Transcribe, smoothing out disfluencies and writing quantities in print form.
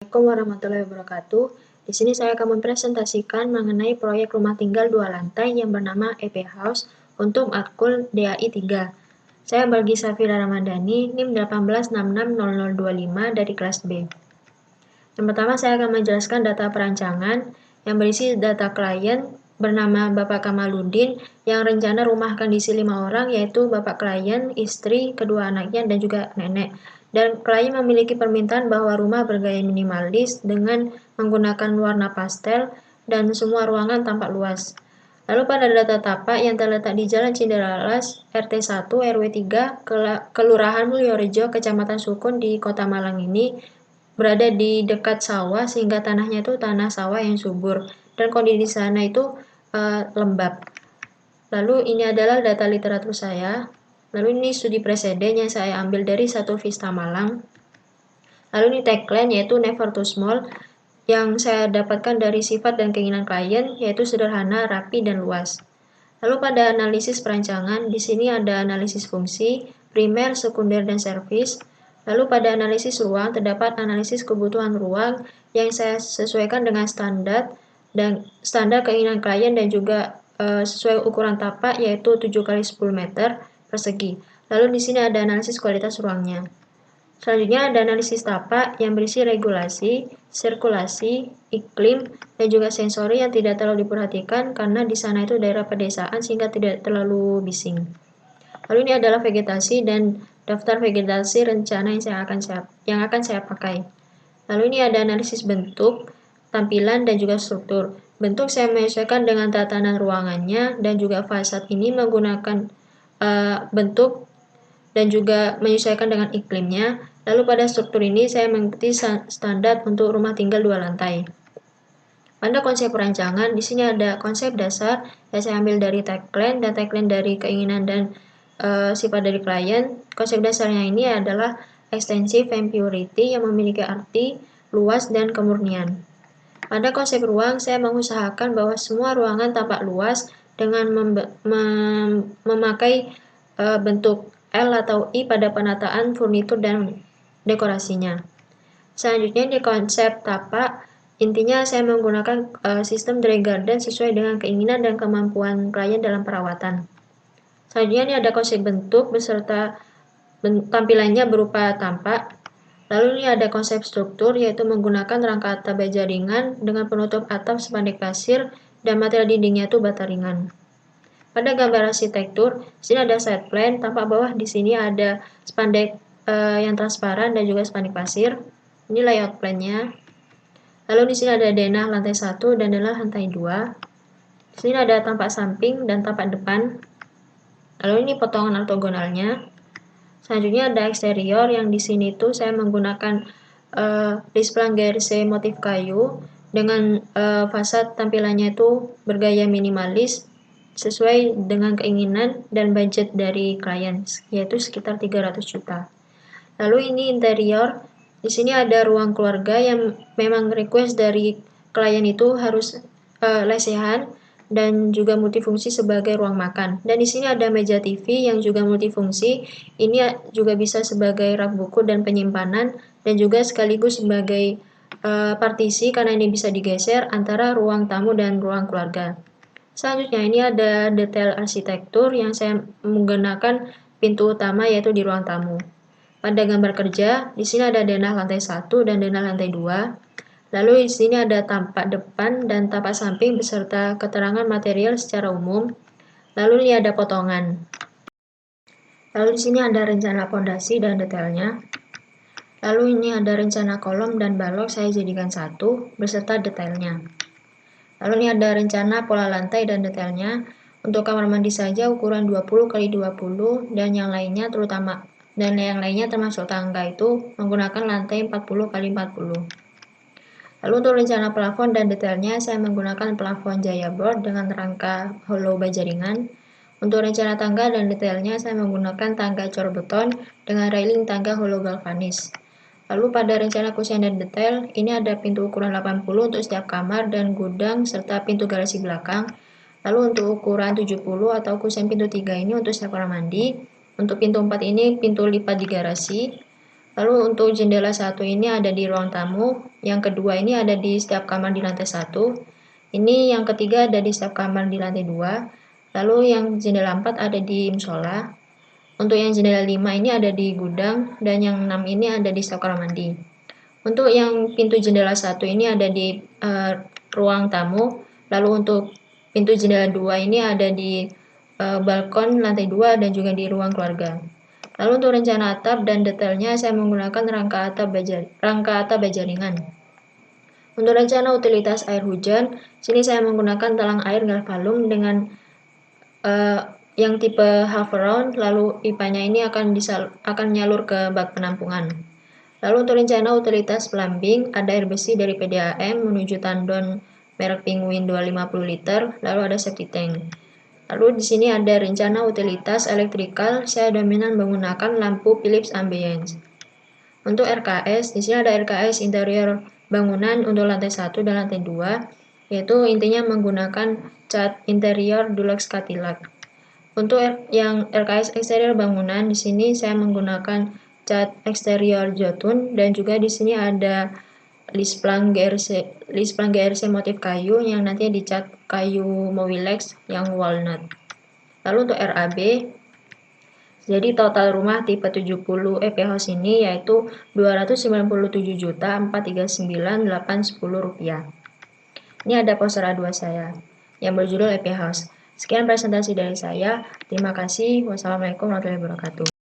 Assalamualaikum warahmatullahi wabarakatuh. Di sini saya akan mempresentasikan mengenai proyek rumah tinggal 2 lantai yang bernama EP House untuk Matkul DAI 3. Saya Balgi Safira Ramadhani, NIM 1866025 dari kelas B. Yang pertama saya akan menjelaskan data perancangan yang berisi data klien bernama Bapak Kamaludin yang rencana rumah akan diisi 5 orang, yaitu Bapak klien, istri, kedua anaknya, dan juga nenek. Dan klien memiliki permintaan bahwa rumah bergaya minimalis dengan menggunakan warna pastel dan semua ruangan tampak luas. Lalu pada data tapak yang terletak di Jalan Cinderalas, RT 1 RW 3, Kelurahan Mulyorejo, Kecamatan Sukun di Kota Malang ini berada di dekat sawah sehingga tanahnya itu tanah sawah yang subur dan kondisi di sana itu lembab. Lalu ini adalah data literatur saya. Lalu ini studi preseden yang saya ambil dari Satu Vista Malang. Lalu ini tagline yaitu Never Too Small yang saya dapatkan dari sifat dan keinginan klien yaitu sederhana, rapi, dan luas. Lalu pada analisis perancangan, di sini ada analisis fungsi, primer, sekunder, dan servis. Lalu pada analisis ruang, terdapat analisis kebutuhan ruang yang saya sesuaikan dengan standar keinginan klien dan juga sesuai ukuran tapak yaitu 7 x 10 meter persegi. Lalu di sini ada analisis kualitas ruangnya. Selanjutnya ada analisis tapak yang berisi regulasi, sirkulasi, iklim, dan juga sensori yang tidak terlalu diperhatikan karena di sana itu daerah pedesaan sehingga tidak terlalu bising. Lalu ini adalah vegetasi dan daftar vegetasi rencana yang akan saya pakai. Lalu ini ada analisis bentuk, tampilan, dan juga struktur. Bentuk saya menyesuaikan dengan tatanan ruangannya dan juga fasad ini menggunakan bentuk dan juga menyesuaikan dengan iklimnya. Lalu pada struktur ini saya mengikuti standar untuk rumah tinggal 2 lantai. Pada konsep perancangan, di sini ada konsep dasar yang saya ambil dari tagline dan tagline dari keinginan dan sifat dari klien. Konsep dasarnya ini adalah extensive and purity yang memiliki arti luas dan kemurnian. Pada konsep ruang, saya mengusahakan bahwa semua ruangan tampak luas dengan memakai bentuk L atau I pada penataan furnitur dan dekorasinya. Selanjutnya di konsep tapak, intinya saya menggunakan sistem dry garden sesuai dengan keinginan dan kemampuan klien dalam perawatan. Selanjutnya ini ada konsep bentuk beserta tampilannya berupa tampak. Lalu ini ada konsep struktur yaitu menggunakan rangka atap baja ringan dengan penutup atap spandek pasir dan material dindingnya itu bata ringan. Pada gambar arsitektur, sini ada side plan, tampak bawah di sini ada spandek yang transparan dan juga spandek pasir. Ini layout plan-nya. Lalu di sini ada denah lantai 1 dan denah lantai 2. Di sini ada tampak samping dan tampak depan. Lalu ini potongan ortogonalnya. Selanjutnya ada eksterior yang di sini tuh saya menggunakan displang GRC motif kayu dengan fasad tampilannya itu bergaya minimalis sesuai dengan keinginan dan budget dari klien yaitu sekitar 300 juta. Lalu ini interior, di sini ada ruang keluarga yang memang request dari klien itu harus lesehan dan juga multifungsi sebagai ruang makan. Dan di sini ada meja TV yang juga multifungsi. Ini juga bisa sebagai rak buku dan penyimpanan dan juga sekaligus sebagai partisi karena ini bisa digeser antara ruang tamu dan ruang keluarga. Selanjutnya ini ada detail arsitektur yang saya menggunakan pintu utama yaitu di ruang tamu. Pada gambar kerja, di sini ada denah lantai 1 dan denah lantai 2. Lalu di sini ada tampak depan dan tampak samping beserta keterangan material secara umum. Lalu ini ada potongan. Lalu di sini ada rencana fondasi dan detailnya. Lalu ini ada rencana kolom dan balok saya jadikan satu beserta detailnya. Lalu ini ada rencana pola lantai dan detailnya. Untuk kamar mandi saja ukuran 20 x 20 dan yang lainnya termasuk tangga itu menggunakan lantai 40 x 40. Lalu untuk rencana plafon dan detailnya saya menggunakan plafon Jaya Board dengan rangka hollow baja ringan. Untuk rencana tangga dan detailnya saya menggunakan tangga cor beton dengan railing tangga hollow galvanis. Lalu pada rencana kusen dan detail, ini ada pintu ukuran 80 untuk setiap kamar dan gudang serta pintu garasi belakang. Lalu untuk ukuran 70 atau kusen pintu 3 ini untuk setiap kamar mandi. Untuk pintu 4 ini pintu lipat di garasi. Lalu untuk jendela 1 ini ada di ruang tamu, yang kedua ini ada di setiap kamar di lantai 1, ini yang ketiga ada di setiap kamar di lantai 2, lalu yang jendela 4 ada di musola, untuk yang jendela 5 ini ada di gudang, dan yang 6 ini ada di setiap kamar mandi. Untuk yang pintu jendela 1 ini ada di ruang tamu, lalu untuk pintu jendela 2 ini ada di balkon lantai 2 dan juga di ruang keluarga. Lalu untuk rencana atap dan detailnya saya menggunakan rangka atap baja ringan. Untuk rencana utilitas air hujan, sini saya menggunakan talang air galvalum dengan yang tipe half round, lalu pipanya ini akan nyalur ke bak penampungan. Lalu untuk rencana utilitas plumbing, ada air besi dari PDAM menuju tandon merek Penguin 250 liter, lalu ada septic tank. Lalu di sini ada rencana utilitas elektrikal, saya dominan menggunakan lampu Philips Ambience. Untuk RKS, di sini ada RKS interior bangunan untuk lantai 1 dan lantai 2, yaitu intinya menggunakan cat interior Dulux Cadillac. Untuk yang RKS eksterior bangunan, di sini saya menggunakan cat eksterior Jotun, dan juga di sini ada lisplang GRC motif kayu yang nantinya dicat kayu Mowilex yang walnut. Lalu untuk RAB, jadi total rumah tipe 70 EP House ini yaitu Rp297.439.810. Ini ada poster A2 saya yang berjudul EP House. Sekian presentasi dari saya. Terima kasih. Wassalamualaikum warahmatullahi wabarakatuh.